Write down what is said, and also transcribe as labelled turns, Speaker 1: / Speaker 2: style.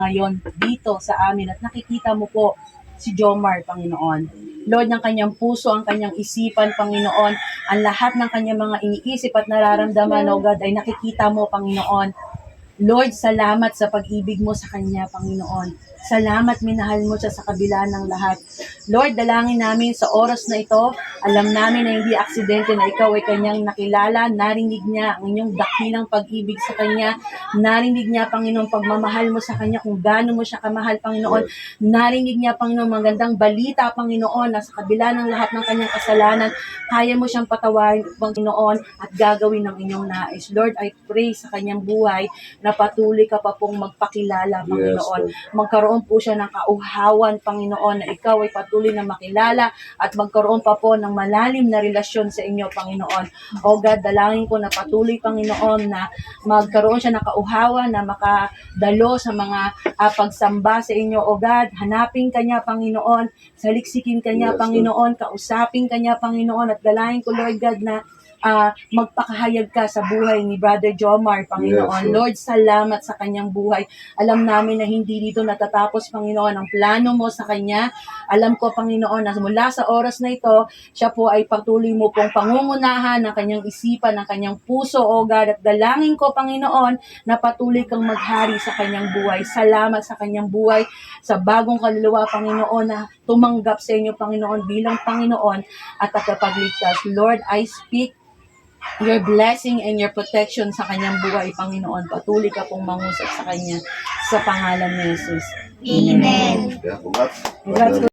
Speaker 1: ngayon dito sa amin at nakikita mo po si Jomar, Panginoon. Lord, ng kanyang puso, ang kanyang isipan, Panginoon, ang lahat ng kanyang mga iniisip at nararamdaman, O God, ay nakikita mo, Panginoon. Lord, salamat sa pag-ibig mo sa kanya, Panginoon. Salamat, minahal mo siya sa kabila ng lahat. Lord, dalangin namin sa oras na ito, alam namin na hindi aksidente na ikaw ay kanyang nakilala, narinig niya ang inyong dakilang pag-ibig sa kanya, narinig niya, Panginoon, pagmamahal mo sa kanya, kung gaano mo siya kamahal, Panginoon, narinig niya, Panginoon, magandang balita, Panginoon, na sa kabila ng lahat ng kanyang kasalanan, kaya mo siyang patawarin, Panginoon, at gagawin ng inyong nais. Lord, I pray sa kanyang buhay na patuloy ka pa pong magpakilala, Panginoon. Magkaroon po siya ng kauhawan, Panginoon, na ikaw ay patuloy na makilala at magkaroon pa po ng malalim na relasyon sa inyo, Panginoon. O God, dalangin ko na patuloy, Panginoon, na magkaroon siya ng kauhawan, na makadalo sa mga pagsamba sa inyo, O God. Hanapin kanya, Panginoon, saliksikin kanya, Panginoon, kausapin kanya, Panginoon, at dalangin ko, Lord God, na magpakahayag ka sa buhay ni Brother Jomar, Panginoon. Lord, salamat sa kanyang buhay. Alam namin na hindi dito natatapos, Panginoon, ang plano mo sa kanya. Alam ko, Panginoon, na mula sa oras na ito, siya po ay patuloy mo pong pangungunahan ng kanyang isipan, ng kanyang puso, O God. At dalangin ko, Panginoon, na patuloy kang maghari sa kanyang buhay. Salamat sa kanyang buhay, sa bagong kaluluwa, Panginoon, na tumanggap sa inyo, Panginoon, bilang Panginoon at tagapagligtas. Lord, I speak your blessing and your protection sa kanyang buhay, Panginoon. Patuloy ka pong mangusap sa kanya sa pangalan ni Jesus.
Speaker 2: Amen.
Speaker 1: Congrats.